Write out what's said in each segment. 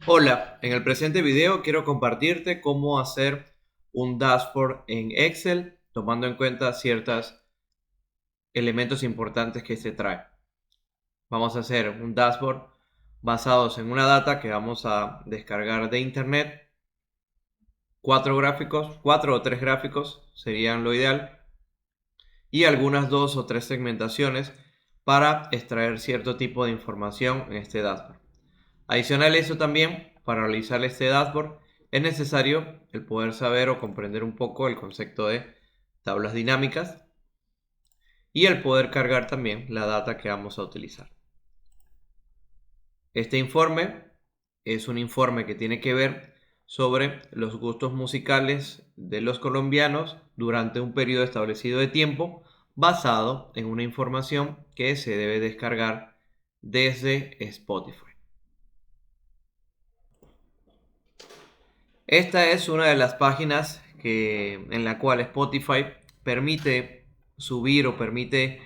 Hola, en el presente video quiero compartirte cómo hacer un dashboard en Excel tomando en cuenta ciertos elementos importantes que se trae. Vamos a hacer un dashboard basados en una data que vamos a descargar de internet. Cuatro o tres gráficos serían lo ideal y algunas dos o tres segmentaciones para extraer cierto tipo de información en este dashboard. Adicional a eso también, para realizar este dashboard es necesario el poder saber o comprender un poco el concepto de tablas dinámicas y el poder cargar también la data que vamos a utilizar. Este informe es un informe que tiene que ver sobre los gustos musicales de los colombianos durante un periodo establecido de tiempo basado en una información que se debe descargar desde Spotify. Esta es una de las páginas en la cual Spotify permite subir o permite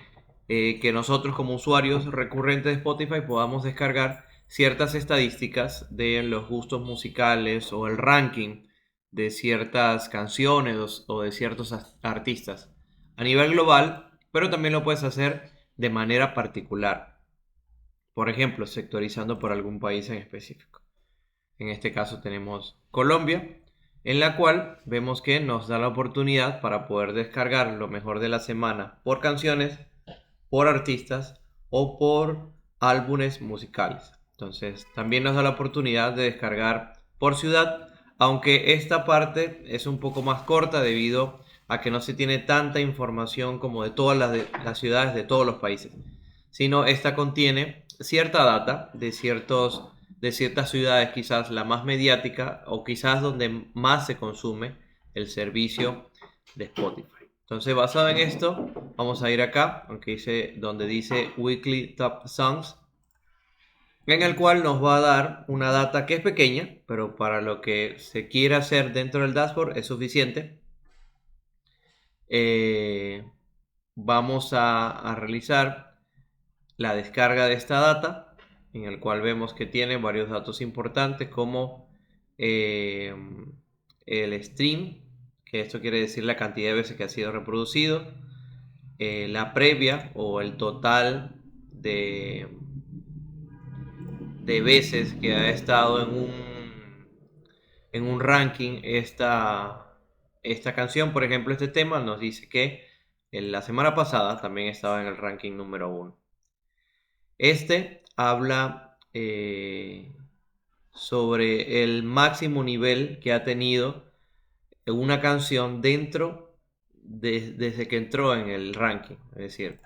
que nosotros como usuarios recurrentes de Spotify podamos descargar ciertas estadísticas de los gustos musicales o el ranking de ciertas canciones o de ciertos artistas a nivel global, pero también lo puedes hacer de manera particular, por ejemplo, sectorizando por algún país en específico. En este caso tenemos Colombia, en la cual vemos que nos da la oportunidad para poder descargar lo mejor de la semana por canciones, por artistas o por álbumes musicales. Entonces también nos da la oportunidad de descargar por ciudad, aunque esta parte es un poco más corta debido a que no se tiene tanta información como de todas las ciudades de todos los países, sino esta contiene cierta data de ciertas ciudades, quizás la más mediática o quizás donde más se consume el servicio de Spotify. Entonces, basado en esto, vamos a ir acá, donde dice Weekly Top Songs, en el cual nos va a dar una data que es pequeña, pero para lo que se quiere hacer dentro del dashboard es suficiente. Eh, Vamos a realizar la descarga de esta data, en el cual vemos que tiene varios datos importantes como eh, el stream, que esto quiere decir la cantidad de veces que ha sido reproducido, la previa o el total de veces que ha estado en un ranking esta canción. Por ejemplo, este tema nos dice que en la semana pasada también estaba en el ranking número uno. Este habla sobre el máximo nivel que ha tenido una canción desde que entró en el ranking. Es decir,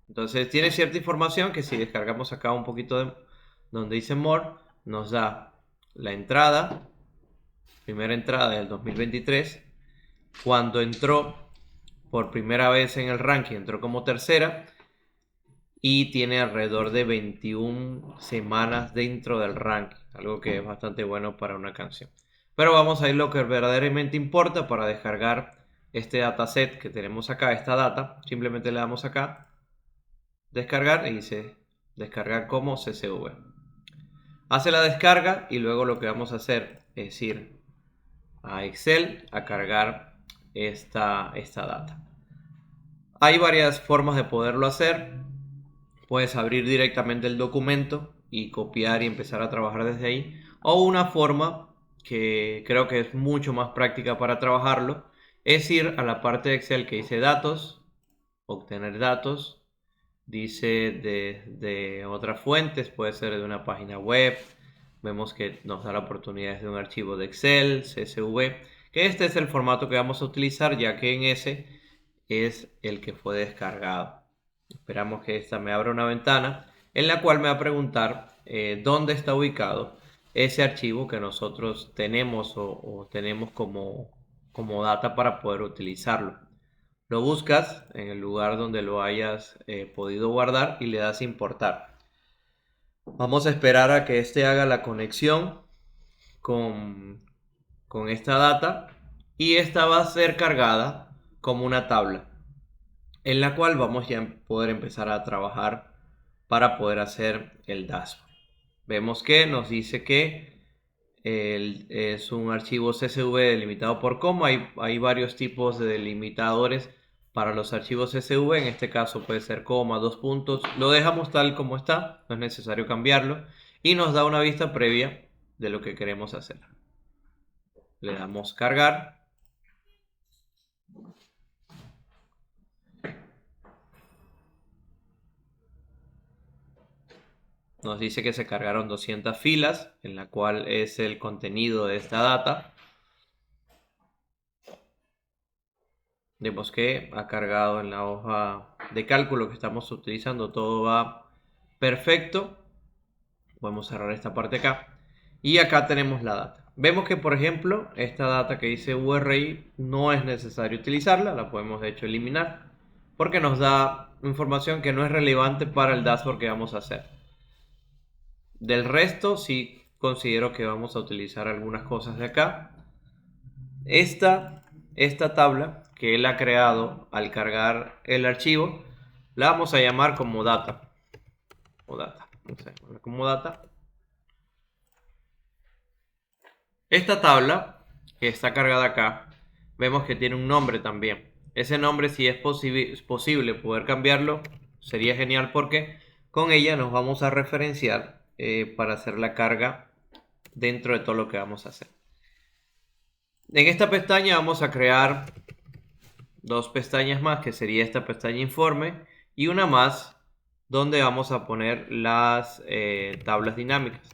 entonces tiene cierta información que si descargamos acá un poquito donde dice More, nos da la entrada, primera entrada del 2023, cuando entró por primera vez en el ranking, entró como tercera y tiene alrededor de 21 semanas dentro del ranking, algo que es bastante bueno para una canción. Pero vamos a ir lo que verdaderamente importa para descargar este dataset que tenemos acá, esta data. Simplemente le damos acá, descargar y dice descargar como CSV. Hace la descarga y luego lo que vamos a hacer es ir a Excel a cargar esta data. Hay varias formas de poderlo hacer. Puedes abrir directamente el documento y copiar y empezar a trabajar desde ahí. O una forma que creo que es mucho más práctica para trabajarlo es ir a la parte de Excel que dice datos, obtener datos, dice de otras fuentes, puede ser de una página web. Vemos que nos da la oportunidad de un archivo de Excel, CSV, que este es el formato que vamos a utilizar ya que en ese es el que fue descargado. Esperamos que esta me abra una ventana en la cual me va a preguntar dónde está ubicado ese archivo que nosotros tenemos o tenemos como data para poder utilizarlo. Lo buscas en el lugar donde lo hayas podido guardar y le das importar. Vamos a esperar a que este haga la conexión con, con esta data y esta va a ser cargada como una tabla en la cual vamos ya a poder empezar a trabajar para poder hacer el dashboard. Vemos que nos dice que Es un archivo CSV delimitado por coma. Hay varios tipos de delimitadores para los archivos CSV. En este caso puede ser coma, dos puntos. Lo dejamos tal como está, no es necesario cambiarlo. Y nos da una vista previa de lo que queremos hacer. Le damos cargar. Nos dice que se cargaron 200 filas, en la cual es el contenido de esta data. Vemos que ha cargado en la hoja de cálculo que estamos utilizando. Todo va perfecto. Podemos cerrar esta parte acá. Y acá tenemos la data. Vemos que, por ejemplo, esta data que dice URI no es necesario utilizarla. La podemos, de hecho, eliminar. Porque nos da información que no es relevante para el dashboard que vamos a hacer. Del resto, sí considero que vamos a utilizar algunas cosas de acá. Esta tabla que él ha creado al cargar el archivo, la vamos a llamar como data. Vamos a llamarla como data. Esta tabla que está cargada acá, vemos que tiene un nombre también. Ese nombre, si es posible poder cambiarlo, sería genial porque con ella nos vamos a referenciar para hacer la carga dentro de todo lo que vamos a hacer. En esta pestaña vamos a crear dos pestañas más, que sería esta pestaña informe y una más donde vamos a poner las tablas dinámicas.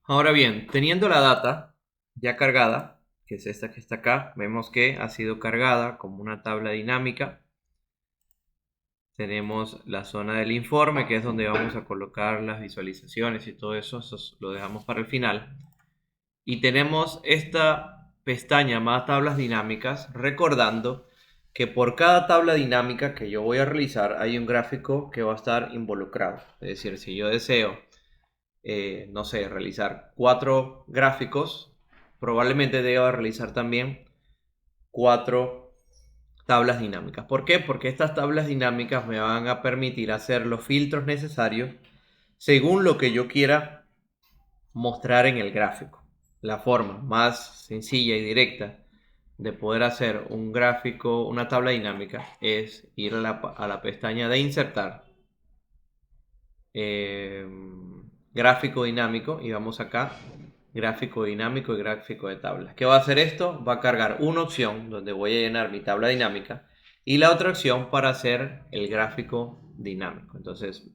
Ahora bien, teniendo la data ya cargada, que es esta que está acá, vemos que ha sido cargada como una tabla dinámica. Tenemos la zona del informe, que es donde vamos a colocar las visualizaciones y todo eso, lo dejamos para el final. Y tenemos esta pestaña más tablas dinámicas, recordando que por cada tabla dinámica que yo voy a realizar hay un gráfico que va a estar involucrado. Es decir, si yo deseo, no sé, realizar 4 gráficos, probablemente deba realizar también 4 tablas dinámicas. ¿Por qué? Porque estas tablas dinámicas me van a permitir hacer los filtros necesarios según lo que yo quiera mostrar en el gráfico. La forma más sencilla y directa de poder hacer un gráfico, una tabla dinámica, es ir a la pestaña de insertar, gráfico dinámico, y vamos acá, gráfico dinámico y gráfico de tablas. ¿Qué va a hacer esto? Va a cargar una opción donde voy a llenar mi tabla dinámica y la otra opción para hacer el gráfico dinámico. Entonces,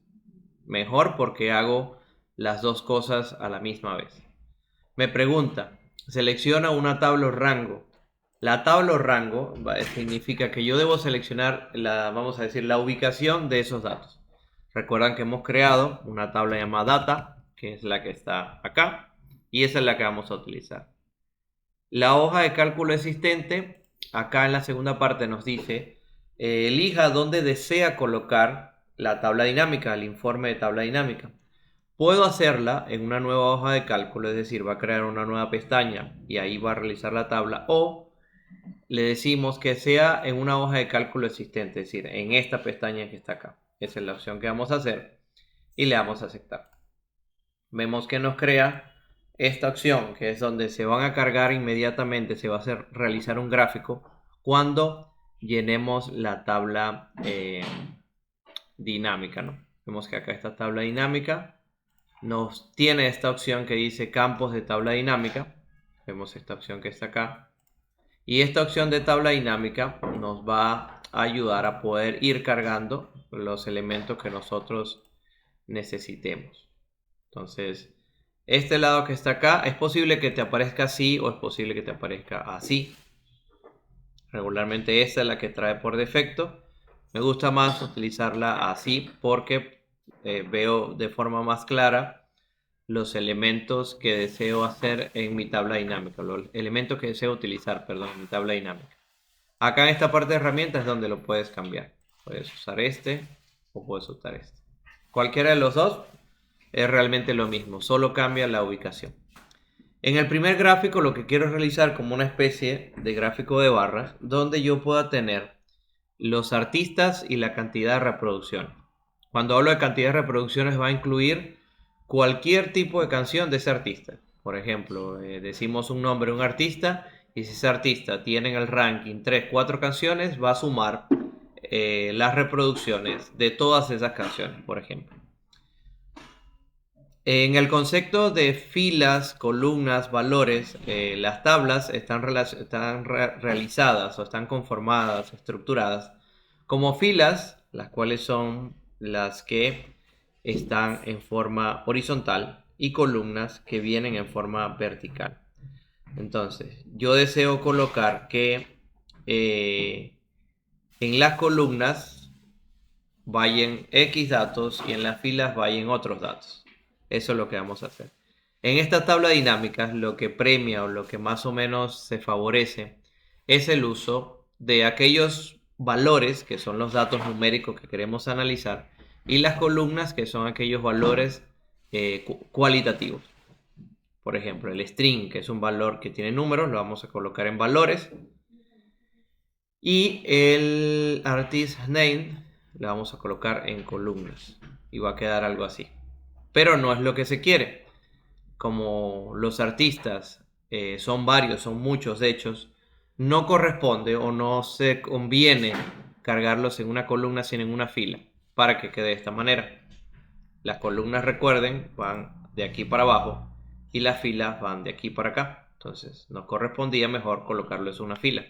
mejor porque hago las dos cosas a la misma vez. Me pregunta, selecciona una tabla o rango. La tabla o rango significa que yo debo seleccionar vamos a decir, la ubicación de esos datos. Recuerdan que hemos creado una tabla llamada data, que es la que está acá, y esa es la que vamos a utilizar. La hoja de cálculo existente, acá en la segunda parte nos dice, elija dónde desea colocar la tabla dinámica, el informe de tabla dinámica. Puedo hacerla en una nueva hoja de cálculo, es decir, va a crear una nueva pestaña y ahí va a realizar la tabla, o le decimos que sea en una hoja de cálculo existente, es decir, en esta pestaña que está acá. Esa es la opción que vamos a hacer y le damos a aceptar. Vemos que nos crea esta opción, que es donde se van a cargar inmediatamente, se va a hacer realizar un gráfico cuando llenemos la tabla dinámica, ¿no? Vemos que acá esta tabla dinámica nos tiene esta opción que dice campos de tabla dinámica. Vemos esta opción que está acá. Y esta opción de tabla dinámica nos va a ayudar a poder ir cargando los elementos que nosotros necesitemos. Entonces, este lado que está acá, es posible que te aparezca así o es posible que te aparezca así. Regularmente esta es la que trae por defecto. Me gusta más utilizarla así porque veo de forma más clara los elementos que deseo hacer en mi tabla dinámica, los elementos que deseo utilizar, perdón, en mi tabla dinámica. Acá en esta parte de herramientas es donde lo puedes cambiar. Puedes usar este o puedes usar este. Cualquiera de los dos es realmente lo mismo, solo cambia la ubicación. En el primer gráfico lo que quiero es realizar como una especie de gráfico de barras donde yo pueda tener los artistas y la cantidad de reproducción. Cuando hablo de cantidad de reproducciones va a incluir cualquier tipo de canción de ese artista. Por ejemplo, decimos un nombre de un artista y si ese artista tiene en el ranking 3, 4 canciones, va a sumar las reproducciones de todas esas canciones, por ejemplo. En el concepto de filas, columnas, valores, las tablas están realizadas o están conformadas, estructuradas como filas, las cuales son las que están en forma horizontal y columnas que vienen en forma vertical. Entonces, yo deseo colocar que en las columnas vayan X datos y en las filas vayan otros datos. Eso es lo que vamos a hacer. En esta tabla dinámica, lo que premia o lo que más o menos se favorece es el uso de aquellos valores que son los datos numéricos que queremos analizar y las columnas que son aquellos valores cualitativos. Por ejemplo, el string, que es un valor que tiene números, lo vamos a colocar en valores. Y el artist name lo vamos a colocar en columnas. Y va a quedar algo así. Pero no es lo que se quiere. Como los artistas son varios, son muchos de hecho, no corresponde o no se conviene cargarlos en una columna sino en una fila. Para que quede de esta manera. Las columnas, recuerden, van de aquí para abajo. Y las filas van de aquí para acá. Entonces nos correspondía mejor colocarlos en una fila.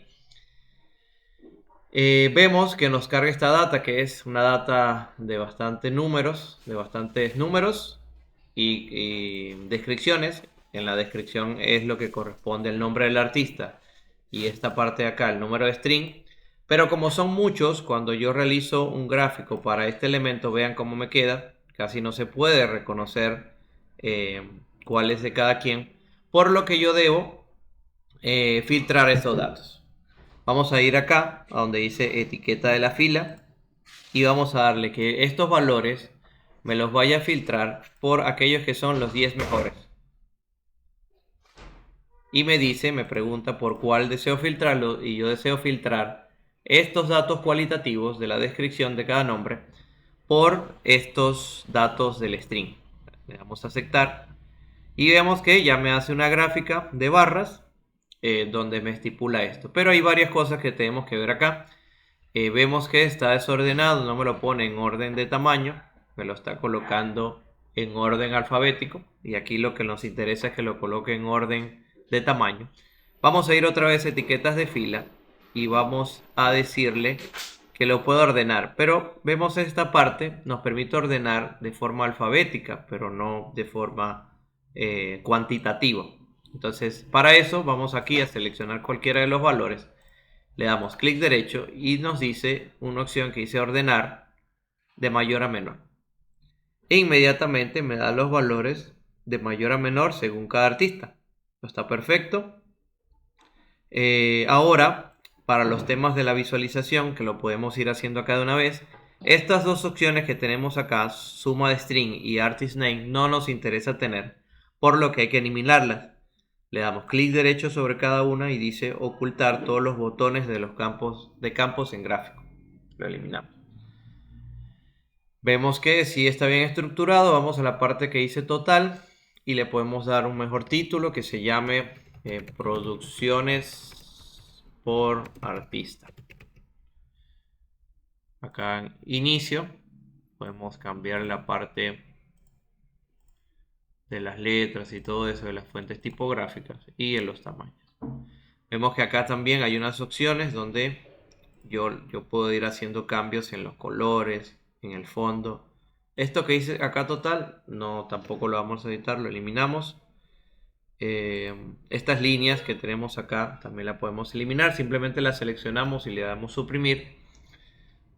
Vemos que nos carga esta data, que es una data de bastantes números y descripciones. En la descripción es lo que corresponde al nombre del artista y esta parte de acá, el número de string. Pero como son muchos, cuando yo realizo un gráfico para este elemento, vean cómo me queda. Casi no se puede reconocer cuál es de cada quien, por lo que yo debo filtrar estos datos. Vamos a ir acá, a donde dice etiqueta de la fila, y vamos a darle que estos valores me los vaya a filtrar por aquellos que son los 10 mejores. Y me pregunta por cuál deseo filtrarlo, y yo deseo filtrar estos datos cualitativos de la descripción de cada nombre por estos datos del string. Le damos a aceptar y vemos que ya me hace una gráfica de barras donde me estipula esto. Pero hay varias cosas que tenemos que ver acá. Vemos que está desordenado, no me lo pone en orden de tamaño, me lo está colocando en orden alfabético y aquí lo que nos interesa es que lo coloque en orden de tamaño. Vamos a ir otra vez a etiquetas de fila y vamos a decirle que lo puedo ordenar, pero vemos esta parte nos permite ordenar de forma alfabética, pero no de forma cuantitativa. Entonces, para eso vamos aquí a seleccionar cualquiera de los valores, le damos clic derecho y nos dice una opción que dice ordenar de mayor a menor. E inmediatamente me da los valores de mayor a menor según cada artista. Está perfecto. Ahora, para los temas de la visualización, que lo podemos ir haciendo acá de una vez, estas dos opciones que tenemos acá, suma de string y artist name, no nos interesa tener, por lo que hay que eliminarlas. Le damos clic derecho sobre cada una y dice ocultar todos los botones de los campos en gráfico. Lo eliminamos. Vemos que si está bien estructurado, vamos a la parte que dice total y le podemos dar un mejor título que se llame producciones por artista. Acá en inicio podemos cambiar la parte de las letras y todo eso de las fuentes tipográficas y en los tamaños. Vemos que acá también hay unas opciones donde yo puedo ir haciendo cambios en los colores, en el fondo. Esto que dice acá total, no, tampoco lo vamos a editar, lo eliminamos. Estas líneas que tenemos acá también la podemos eliminar, simplemente las seleccionamos y le damos suprimir.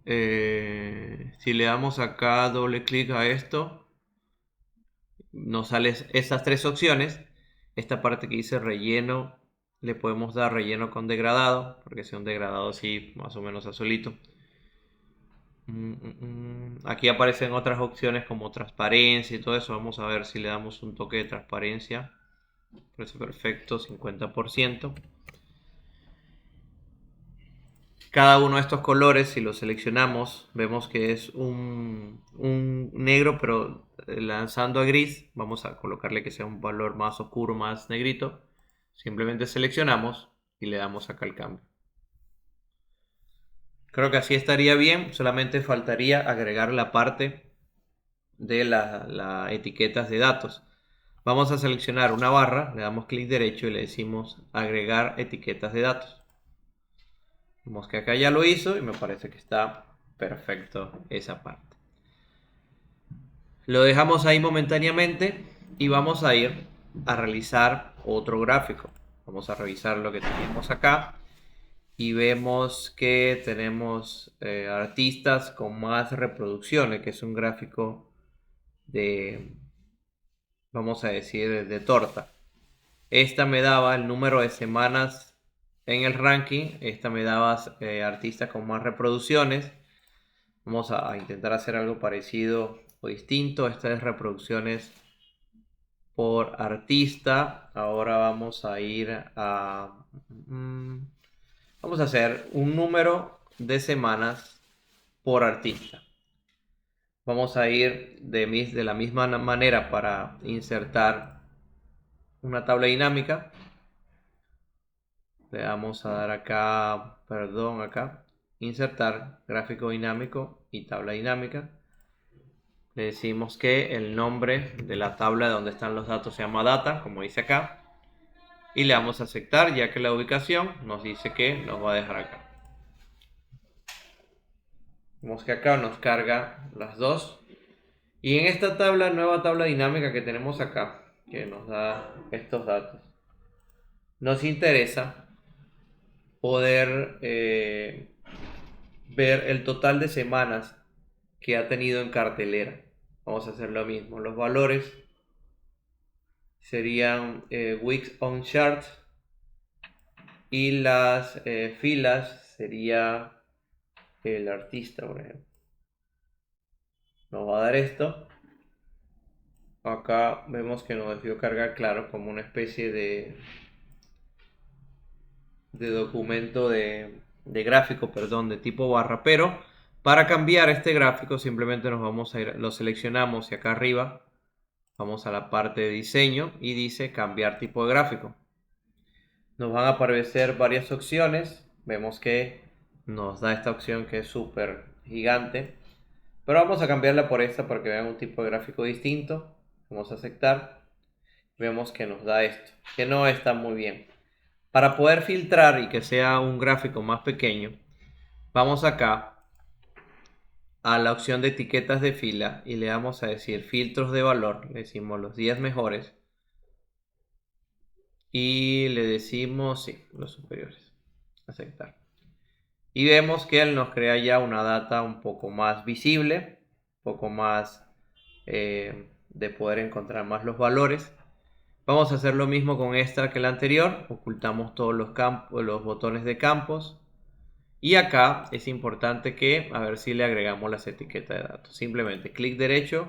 Si le damos acá doble clic a esto, nos salen estas tres opciones. Esta parte que dice relleno, le podemos dar relleno con degradado, porque sea un degradado así más o menos azulito. Aquí aparecen otras opciones como transparencia y todo eso. Vamos a ver si le damos un toque de transparencia. Parece perfecto, 50%. Cada uno de estos colores, si los seleccionamos, vemos que es un negro, pero lanzando a gris, vamos a colocarle que sea un valor más oscuro, más negrito. Simplemente seleccionamos y le damos acá el cambio. Creo que así estaría bien, solamente faltaría agregar la parte de las etiquetas de datos. Vamos a seleccionar una barra, le damos clic derecho y le decimos agregar etiquetas de datos. Vemos que acá ya lo hizo y me parece que está perfecto esa parte. Lo dejamos ahí momentáneamente y vamos a ir a realizar otro gráfico. Vamos a revisar lo que tenemos acá y vemos que tenemos artistas con más reproducciones, que es un gráfico de, vamos a decir, de torta. Esta me daba el número de semanas en el ranking. Esta me daba artistas con más reproducciones. Vamos a intentar hacer algo parecido o distinto. Esta es reproducciones por artista. Ahora vamos a ir a... vamos a hacer un número de semanas por artista. Vamos a ir de la misma manera para insertar una tabla dinámica. Le vamos a dar acá, perdón, acá, insertar gráfico dinámico y tabla dinámica. Le decimos que el nombre de la tabla donde están los datos se llama data, como dice acá. Y le damos a aceptar, ya que la ubicación nos dice que nos va a dejar acá. Vemos que acá nos carga las dos. Y en esta tabla, nueva tabla dinámica que tenemos acá, que nos da estos datos, nos interesa poder ver el total de semanas que ha tenido en cartelera. Vamos a hacer lo mismo. Los valores serían weeks on chart y las filas sería el artista, por ejemplo. Nos va a dar esto. Acá vemos que nos decidió cargar, claro, como una especie de documento de gráfico, perdón, de tipo barra, pero para cambiar este gráfico simplemente nos vamos a ir, lo seleccionamos y acá arriba vamos a la parte de diseño y dice cambiar tipo de gráfico. Nos van a aparecer varias opciones, vemos que nos da esta opción que es súper gigante, pero vamos a cambiarla por esta para que vean un tipo de gráfico distinto. Vamos a aceptar, vemos que nos da esto, que no está muy bien. Para poder filtrar y que sea un gráfico más pequeño, vamos acá a la opción de etiquetas de fila y le damos a decir filtros de valor, le decimos los 10 mejores y le decimos, sí, los superiores, aceptar. Y vemos que él nos crea ya una data un poco más visible, un poco más de poder encontrar más los valores. Vamos a hacer lo mismo con esta que la anterior, ocultamos todos los campos, los botones de campos. Y acá es importante que, a ver si le agregamos las etiquetas de datos. Simplemente clic derecho,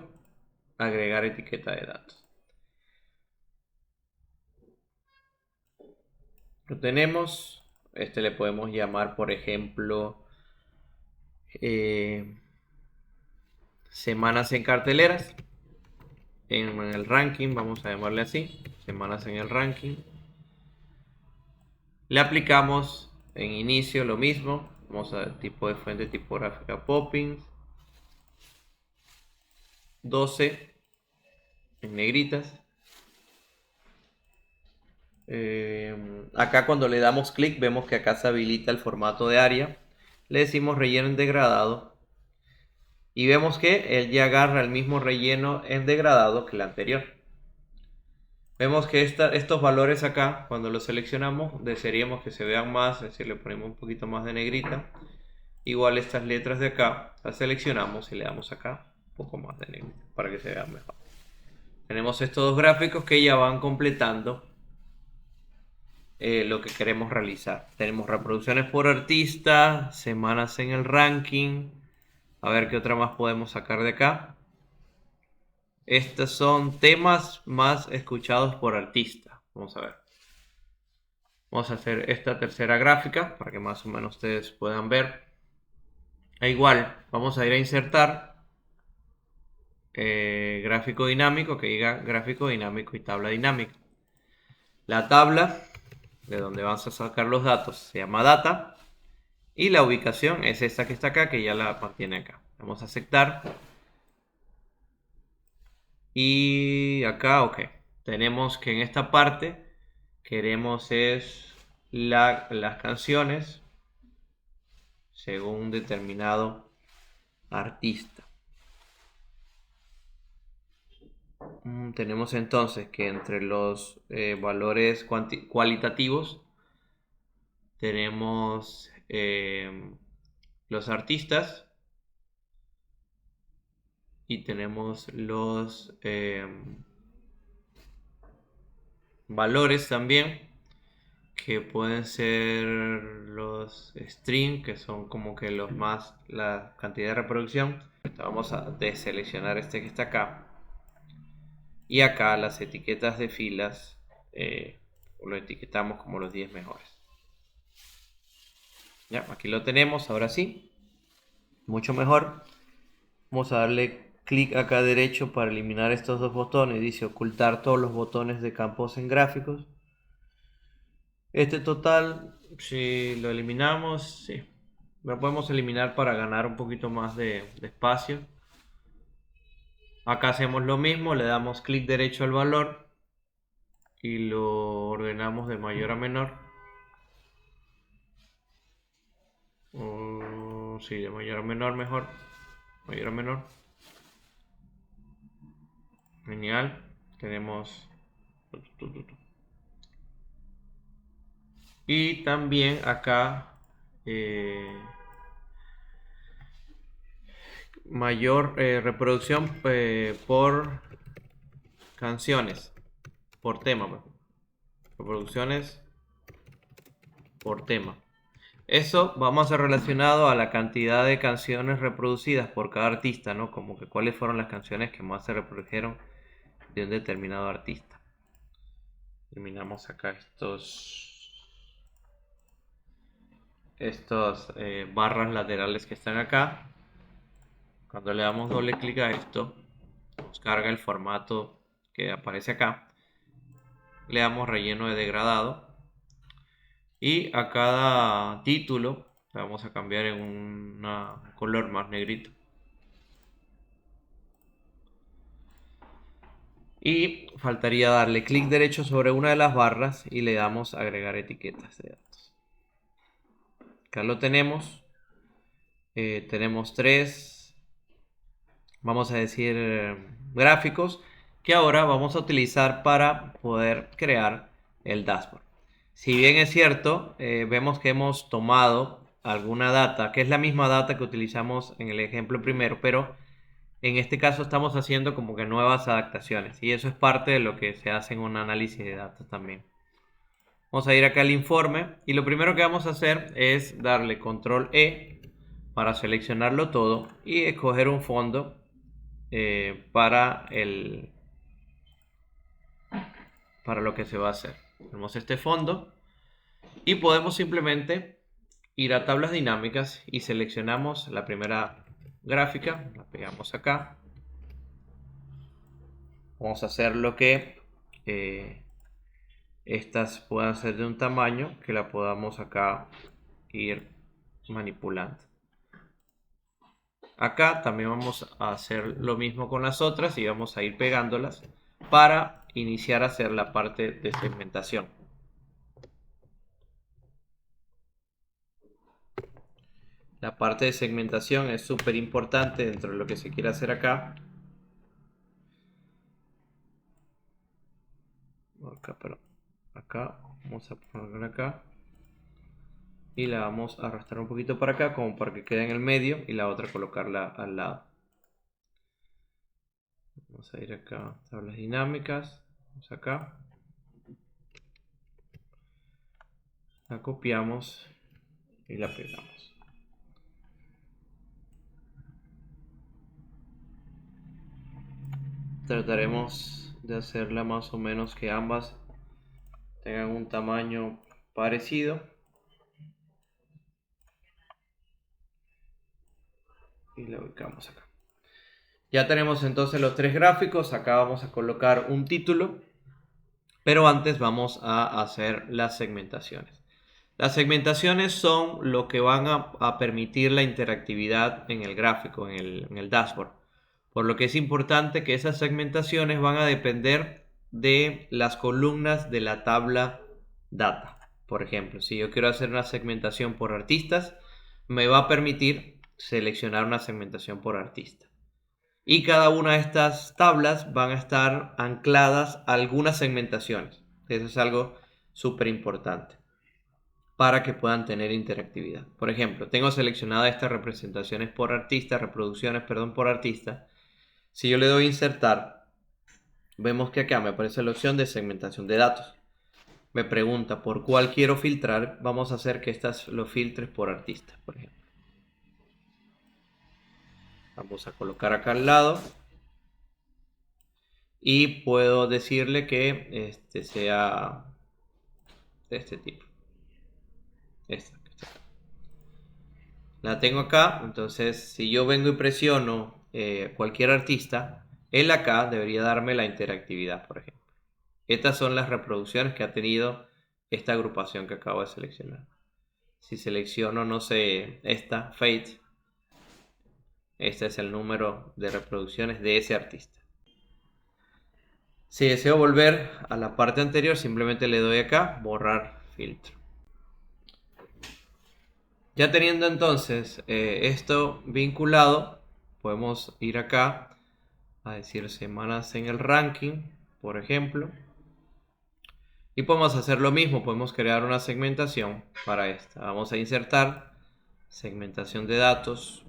agregar etiqueta de datos. Lo tenemos. Este le podemos llamar, por ejemplo, semanas en carteleras. En el ranking, vamos a llamarle así, semanas en el ranking. Le aplicamos en inicio lo mismo. Vamos a tipo de fuente tipográfica Poppins. 12 en negritas. Acá cuando le damos clic vemos que acá se habilita el formato de área. Le decimos relleno en degradado. Y vemos que él ya agarra el mismo relleno en degradado que el anterior. Vemos que estos valores acá, cuando los seleccionamos, desearíamos que se vean más, es decir, le ponemos un poquito más de negrita. Igual estas letras de acá, las seleccionamos y le damos acá un poco más de negro para que se vean mejor. Tenemos estos dos gráficos que ya van completando lo que queremos realizar. Tenemos reproducciones por artista, semanas en el ranking. A ver qué otra más podemos sacar de acá. Estos son temas más escuchados por artista. Vamos a ver. Vamos a hacer esta tercera gráfica para que más o menos ustedes puedan ver. E igual, vamos a ir a insertar gráfico dinámico, que diga gráfico dinámico y tabla dinámica. La tabla de donde vamos a sacar los datos se llama data y la ubicación es esta que está acá, que ya la mantiene acá. Vamos a aceptar y acá, ok. Tenemos que en esta parte queremos es las canciones según un determinado artista. Tenemos entonces que entre los valores cualitativos tenemos los artistas y tenemos los valores también, que pueden ser los string, que son como que los más, la cantidad de reproducción. Vamos a deseleccionar este que está acá. Y acá las etiquetas de filas lo etiquetamos como los 10 mejores. Ya, aquí lo tenemos, ahora sí. Mucho mejor. Vamos a darle clic acá derecho para eliminar estos dos botones. Dice ocultar todos los botones de campos en gráficos. Este total, si lo eliminamos, sí, lo podemos eliminar para ganar un poquito más de espacio. Acá hacemos lo mismo, le damos clic derecho al valor y lo ordenamos de mayor a menor. Sí, de mayor a menor mejor. Mayor a menor. Genial. Tenemos... Y también acá mayor reproducción por canciones, por tema. Reproducciones por tema. Eso vamos a ser relacionado a la cantidad de canciones reproducidas por cada artista, ¿no? Como que cuáles fueron las canciones que más se reprodujeron de un determinado artista. Eliminamos acá estos barras laterales que están acá. Cuando le damos doble clic a esto, nos carga el formato que aparece acá. Le damos relleno de degradado. Y a cada título le vamos a cambiar en un color más negrito. Y faltaría darle clic derecho sobre una de las barras y le damos agregar etiquetas de datos. Acá lo tenemos. Tenemos tres, vamos a decir, gráficos que ahora vamos a utilizar para poder crear el dashboard. Si bien es cierto, vemos que hemos tomado alguna data, que es la misma data que utilizamos en el ejemplo primero, pero en este caso estamos haciendo como que nuevas adaptaciones y eso es parte de lo que se hace en un análisis de datos también. Vamos a ir acá al informe y lo primero que vamos a hacer es darle control E para seleccionarlo todo y escoger un fondo para lo que se va a hacer. Tenemos este fondo y podemos simplemente ir a tablas dinámicas y seleccionamos la primera gráfica, la pegamos acá. Vamos a hacer lo que estas puedan ser de un tamaño que la podamos acá ir manipulando. Acá también vamos a hacer lo mismo con las otras y vamos a ir pegándolas para iniciar a hacer la parte de segmentación. La parte de segmentación es súper importante dentro de lo que se quiere hacer acá. Acá vamos a ponerla acá y la vamos a arrastrar un poquito para acá como para que quede en el medio y la otra colocarla al lado. Vamos a ir acá, tablas dinámicas, vamos acá, la copiamos y la pegamos. Trataremos de hacerla más o menos que ambas tengan un tamaño parecido. Y lo ubicamos acá. Ya tenemos entonces los tres gráficos. Acá vamos a colocar un título. Pero antes vamos a hacer las segmentaciones. Las segmentaciones son lo que van a permitir la interactividad en el gráfico, en el dashboard. Por lo que es importante que esas segmentaciones van a depender de las columnas de la tabla data. Por ejemplo, si yo quiero hacer una segmentación por artistas, me va a permitir seleccionar una segmentación por artista. Y cada una de estas tablas van a estar ancladas a algunas segmentaciones. Eso es algo súper importante para que puedan tener interactividad. Por ejemplo, tengo seleccionadas estas representaciones por artista, reproducciones, perdón, por artista. Si yo le doy a insertar, vemos que acá me aparece la opción de segmentación de datos. Me pregunta por cuál quiero filtrar. Vamos a hacer que estas lo filtres por artista, por ejemplo. Vamos a colocar acá al lado. Y puedo decirle que este sea de este tipo. Esta. La tengo acá, entonces si yo vengo y presiono cualquier artista, él acá debería darme la interactividad, por ejemplo. Estas son las reproducciones que ha tenido esta agrupación que acabo de seleccionar. Si selecciono, no sé, esta, Fate, este es el número de reproducciones de ese artista. Si deseo volver a la parte anterior, simplemente le doy acá, borrar filtro. Ya teniendo entonces esto vinculado, podemos ir acá a decir semanas en el ranking, por ejemplo. Y podemos hacer lo mismo, podemos crear una segmentación para esta. Vamos a insertar segmentación de datos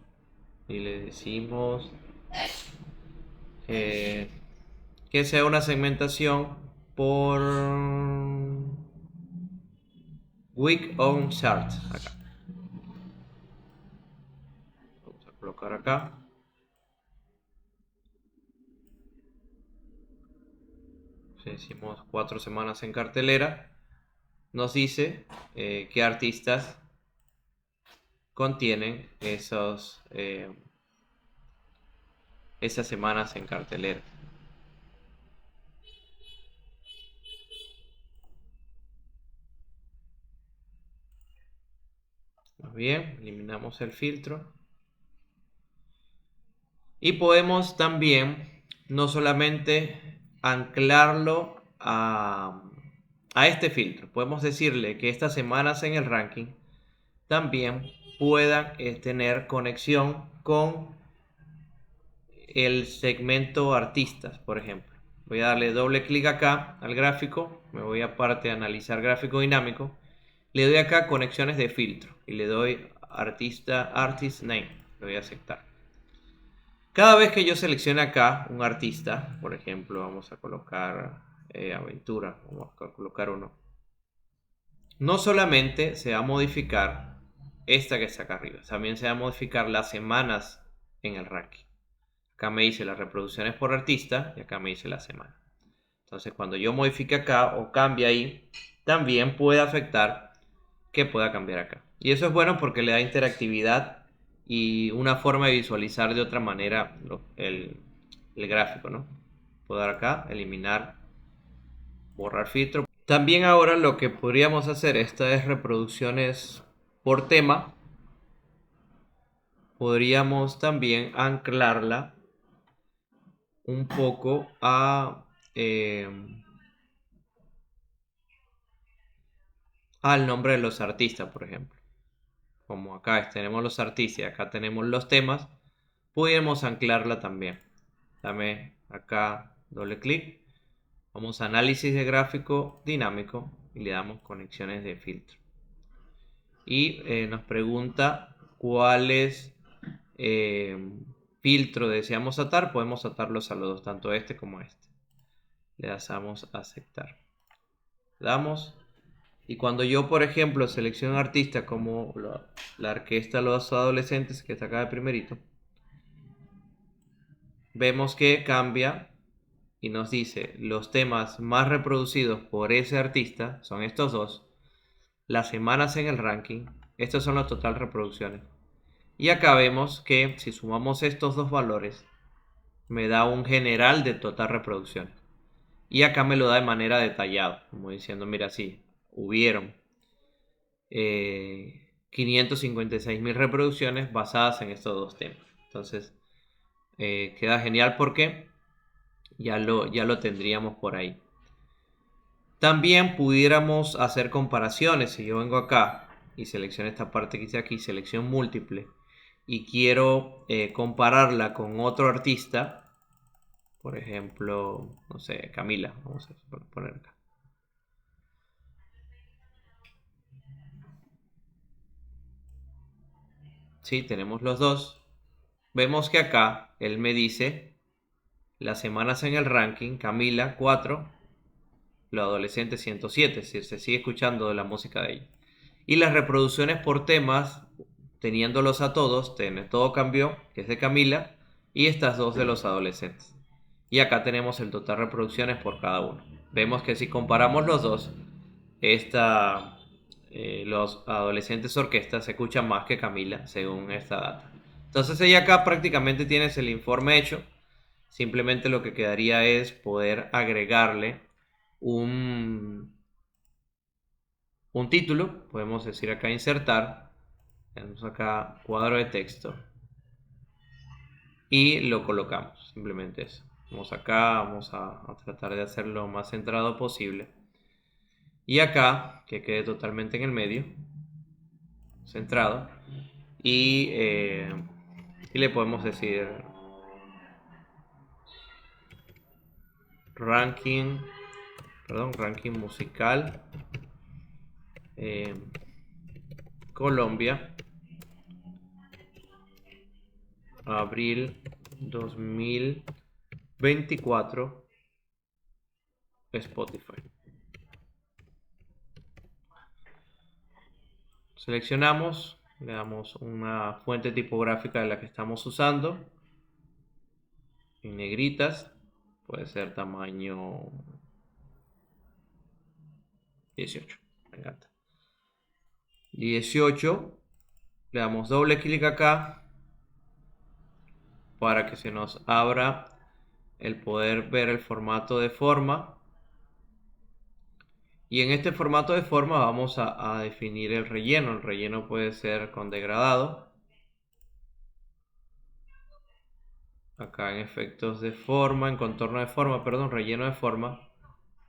y le decimos que sea una segmentación por week on chart. Acá. Vamos a colocar acá. Si decimos 4 semanas en cartelera, nos dice qué artistas contienen esas semanas en cartelera. Muy bien, eliminamos el filtro. Y podemos también no solamente anclarlo a este filtro, podemos decirle que estas semanas en el ranking también puedan tener conexión con el segmento artistas, por ejemplo. Voy a darle doble clic acá al gráfico, me voy a parte de analizar gráfico dinámico, le doy acá conexiones de filtro y le doy artist name, le voy a aceptar. Cada vez que yo seleccione acá un artista, por ejemplo, vamos a colocar aventura, vamos a colocar uno. No solamente se va a modificar esta que está acá arriba, también se va a modificar las semanas en el ranking. Acá me dice las reproducciones por artista y acá me dice la semana. Entonces cuando yo modifique acá o cambie ahí, también puede afectar que pueda cambiar acá. Y eso es bueno porque le da interactividad y una forma de visualizar de otra manera el gráfico, ¿no? Puedo dar acá, eliminar, borrar filtro. También ahora lo que podríamos hacer, esta es reproducciones por tema. Podríamos también anclarla un poco al nombre de los artistas, por ejemplo. Como acá tenemos los artistas y acá tenemos los temas, podemos anclarla también. Dame acá doble clic. Vamos a análisis de gráfico dinámico y le damos conexiones de filtro. Y nos pregunta cuáles filtro deseamos atar. Podemos atarlos a los dos, tanto este como este. Le damos a aceptar. Damos. Y cuando yo, por ejemplo, selecciono artista como la orquesta de los adolescentes, que está acá de primerito, vemos que cambia y nos dice los temas más reproducidos por ese artista son estos dos. las semanas en el ranking. Estos son los total reproducciones. Y acá vemos que si sumamos estos dos valores, me da un general de total reproducciones. Y acá me lo da de manera detallada, como diciendo, mira, sí, hubieron 556.000 reproducciones basadas en estos dos temas. Entonces, queda genial porque ya lo tendríamos por ahí. También pudiéramos hacer comparaciones. Si yo vengo acá y selecciono esta parte que dice aquí, selección múltiple, y quiero compararla con otro artista, por ejemplo, no sé, Camila, vamos a poner acá. Sí, tenemos los dos. Vemos que acá él me dice las semanas en el ranking, Camila 4, los adolescentes 107, es decir, se sigue escuchando de la música de ella. Y las reproducciones por temas, teniéndolos a todos, todo cambió, que es de Camila, y estas dos de los adolescentes. Y acá tenemos el total de reproducciones por cada uno. Vemos que si comparamos los dos, los adolescentes orquestas se escuchan más que Camila, según esta data. Entonces ella acá prácticamente tienes el informe hecho. Simplemente lo que quedaría es poder agregarle un título. Podemos decir acá insertar. Tenemos acá cuadro de texto. Y lo colocamos. Simplemente eso. Vamos acá, vamos a tratar de hacerlo lo más centrado posible. Y acá, que quede totalmente en el medio. Centrado. Y le podemos decir ranking musical Colombia, abril 2024, Spotify. Seleccionamos, le damos una fuente tipográfica de la que estamos usando, en negritas, puede ser tamaño 18, me encanta. 18, le damos doble clic acá para que se nos abra el poder ver el formato de forma. Y en este formato de forma vamos a definir el relleno. El relleno puede ser con degradado. Acá en efectos de forma, en contorno de forma, perdón, relleno de forma.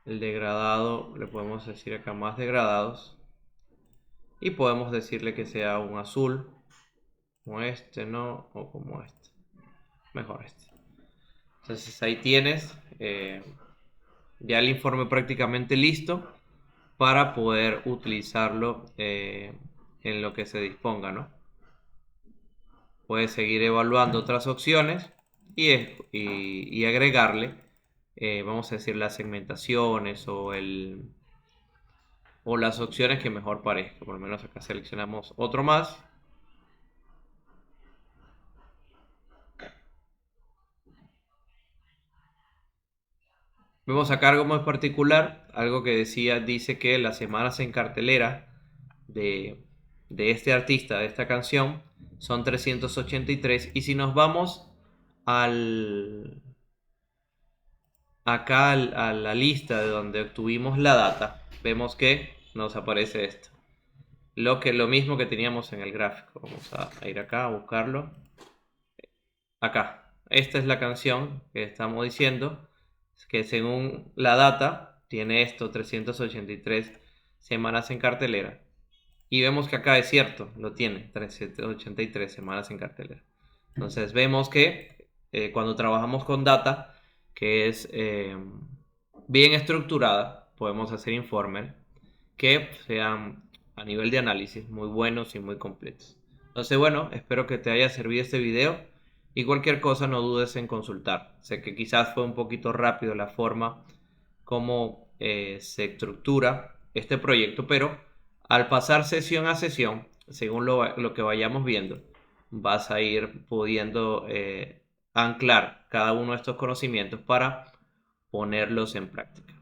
El degradado, le podemos decir acá más degradados. Y podemos decirle que sea un azul, como este, ¿no? O como este. Mejor este. Entonces ahí tienes ya el informe prácticamente listo para poder utilizarlo en lo que se disponga, ¿no? Puedes seguir evaluando otras opciones y agregarle, vamos a decir, las segmentaciones o las opciones que mejor parezca. Por lo menos acá seleccionamos otro más. Vemos acá algo más particular, algo que dice que las semanas en cartelera de este artista, de esta canción, son 383. Y si nos vamos acá a la lista de donde obtuvimos la data, vemos que nos aparece esto. Lo mismo que teníamos en el gráfico. Vamos a ir acá a buscarlo. Acá. Esta es la canción que estamos diciendo, que según la data tiene esto 383 semanas en cartelera. Y vemos que acá es cierto, lo tiene, 383 semanas en cartelera. Entonces vemos que cuando trabajamos con data que es bien estructurada, podemos hacer informes que sean a nivel de análisis muy buenos y muy completos. Entonces bueno, espero que te haya servido este video y cualquier cosa no dudes en consultar. Sé que quizás fue un poquito rápido la forma como se estructura este proyecto, pero al pasar sesión a sesión, según lo que vayamos viendo, vas a ir pudiendo anclar cada uno de estos conocimientos para ponerlos en práctica.